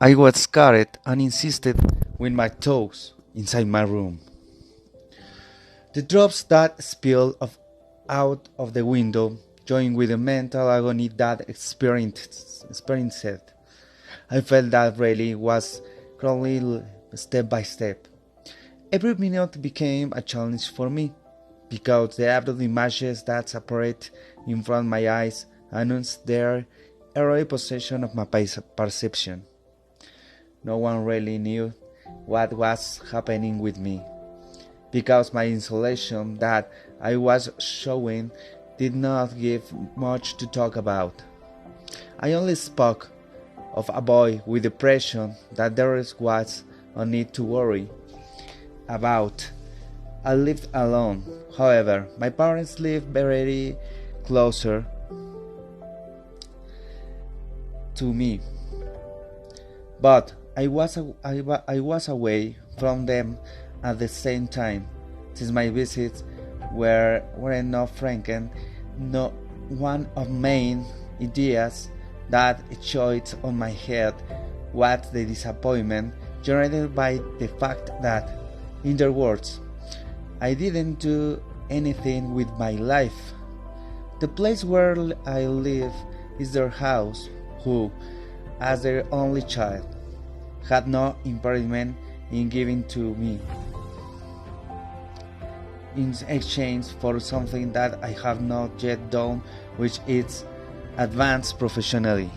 I was scared and insisted with my toes inside my room. The drops that spilled out of the window joined with the mental agony that experienced. I felt that really was crawling step by step. Every minute became a challenge for me, because the abrupt images that separate in front of my eyes announced their early possession of my perception. No one really knew what was happening with me, because my insulation that I was showing did not give much to talk about. I only spoke of a boy with depression that there was no need to worry about. I lived alone. However, my parents lived very closer to me, but I was away from them at the same time, since my visits were not franken. No one of main ideas that echoed on my head was the disappointment generated by the fact that, in their words, I didn't do anything with my life. The place where I live is their house, who, as their only child, had no impediment in giving to me, in exchange for something that I have not yet done, which is advance professionally.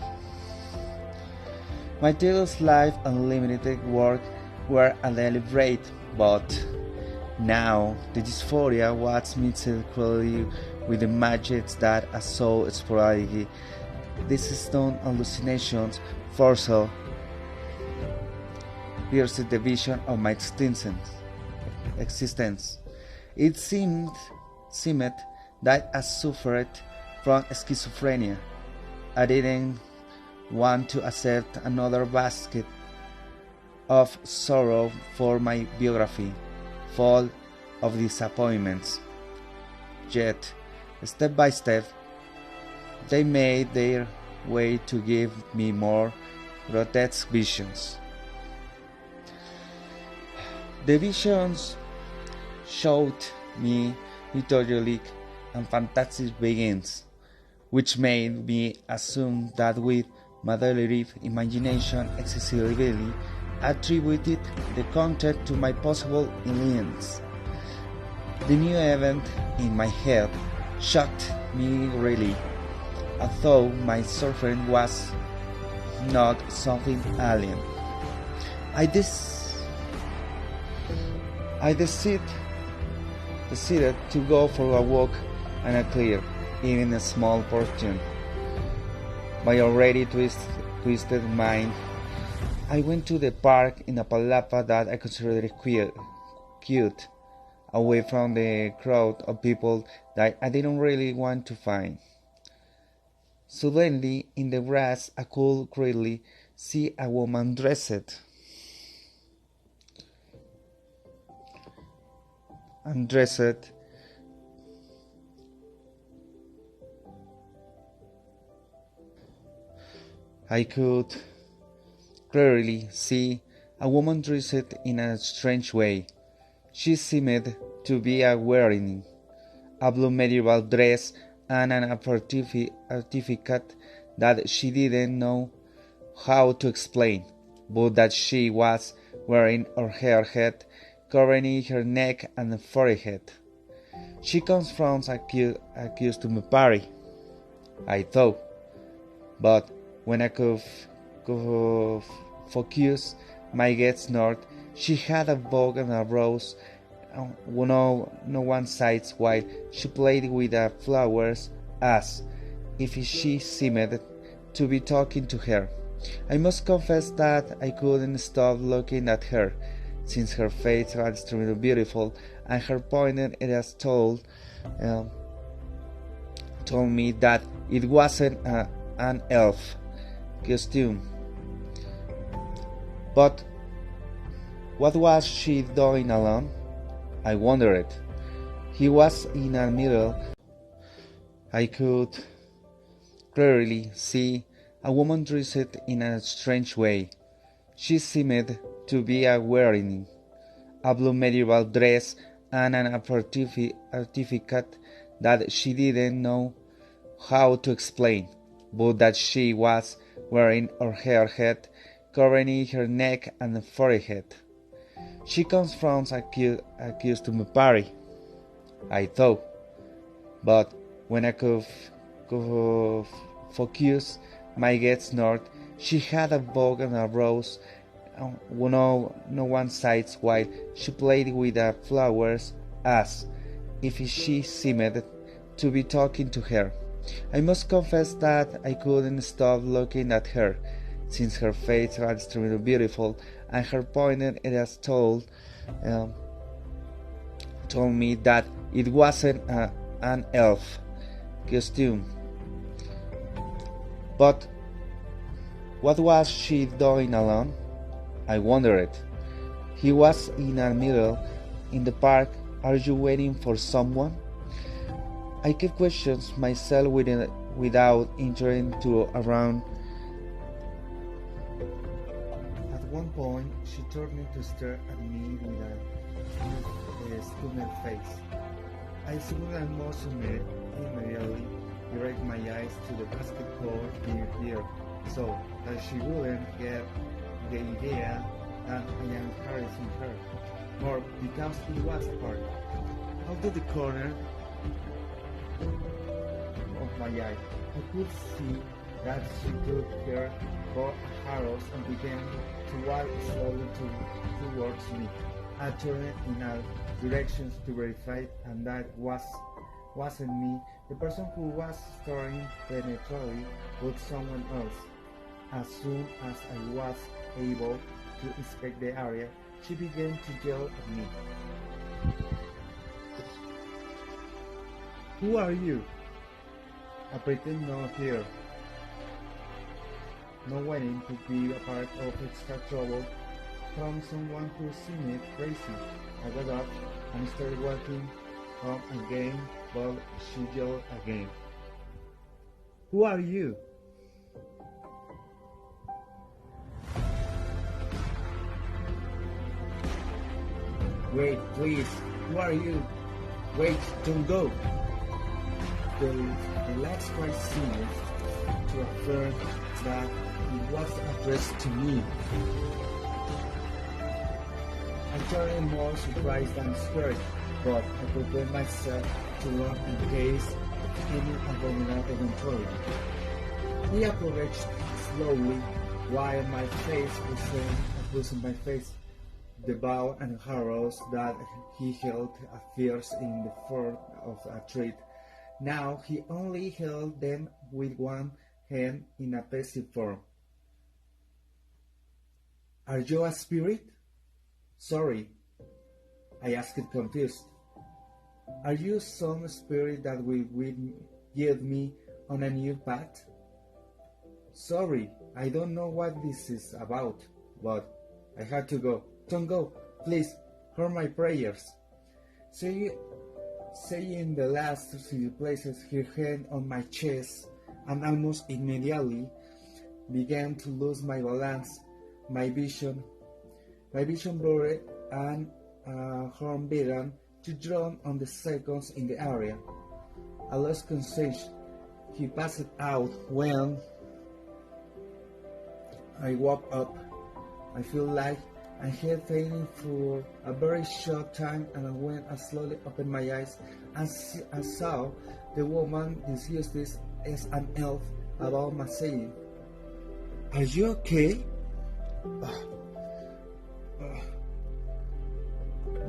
My tedious life and limited work were a daily bread, but now the dysphoria was mixed cruelly with the magics that I saw sporadically. These stone hallucinations forced pierced the vision of my existence. It seemed that I suffered from schizophrenia. I didn't want to accept another basket of sorrow for my biography, full of disappointments. Yet, step by step, they made their way to give me more grotesque visions. The visions showed me mythologic and fantastic beings, which made me assume that with my delirious imagination excessively attributed the content to my possible aliens. The new event in my head shocked me really, although my suffering was not something alien. I decided to go for a walk and a clear, even a small portion. My already twisted mind, I went to the park in a palapa that I considered cute, away from the crowd of people that I didn't really want to find. Suddenly, in the grass, I could clearly see a woman dressed. I could clearly see a woman dressed in a strange way. She seemed to be wearing a blue medieval dress and an certificate that she didn't know how to explain, but that she was wearing on her head, covering her neck and forehead. She comes from a custom party, I thought, but when I could focus my gaze north, she had a bow and a rose no one sides while she played with the flowers as if she seemed to be talking to her. I must confess that I couldn't stop looking at her, since her face was extremely beautiful and her pointed ears told me that it wasn't an elf costume. But what was she doing alone? I wondered. He was in the middle. I could clearly see a woman dressed in a strange way. She seemed to be wearing a blue medieval dress and an certificate that she didn't know how to explain, but that she was wearing on her head, covering her neck and forehead. She comes from a custom party, I thought, but when I could focus my gaze north, she had a bow and a rose no one side while she played with the flowers as if she seemed to be talking to her. I must confess that I couldn't stop looking at her, since her face was extremely beautiful and her pointed ears told me that it wasn't an elf costume. But what was she doing alone? I wondered. He was in the middle in the park. Are you waiting for someone? I kept questioning myself without entering to around. At one point, she turned to stare at me with a stunned face. I suddenly motioned immediately direct my eyes to the basketball near here, so that she wouldn't get the idea that I am harassing her, or because it was a party. Out of the corner of my eye, I could see that she took her both arrows and began to walk slowly towards me. I turned in all directions to verify, and that wasn't me. The person who was staring penetrantly was someone else. As soon as I was able to inspect the area, she began to yell at me. Who are you? I pretend not here, not wanting to be a part of extra trouble from someone who seemed crazy. I got up and started walking home again, but she yelled again. Who are you? Wait, please. Who are you? Wait, don't go. The last cry seemed to affirm that it was addressed to me. I turned more surprised than scared, but I prepared myself to run in case of any abominable eventuality. He approached slowly, while my face was in my face. The bow and arrows that he held fierce in the form of a threat. Now he only held them with one hand in a passive form. Are you a spirit? Sorry, I asked confused. Are you some spirit that will guide me on a new path? Sorry, I don't know what this is about, but I had to go. Don't go, please, hear my prayers. Saying the last few places, her hand on my chest, and almost immediately began to lose my balance. My vision blurred, and a horn began to drone on the seconds in the area. I lost conscience. He passed out when I woke up. I feel like I had fainted for a very short time, and when I slowly opened my eyes, I saw the woman disguised as an elf about my saying, Are you okay?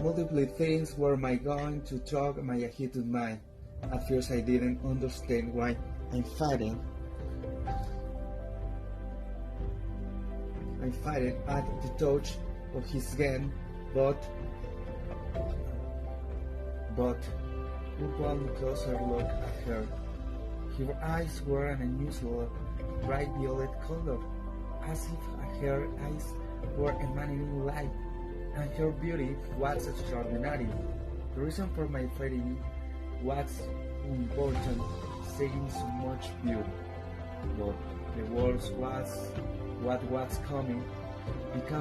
Multiple things were going to talk my agitated mind. At first I didn't understand why I'm fighting. I fighting at the touch of his gun, but took one closer look at her. Her eyes were an unusual bright violet color, as if her eyes were emanating light, and her beauty was extraordinary. The reason for my fighting was unimportant, saying so much beauty, but the worst was what was coming. Become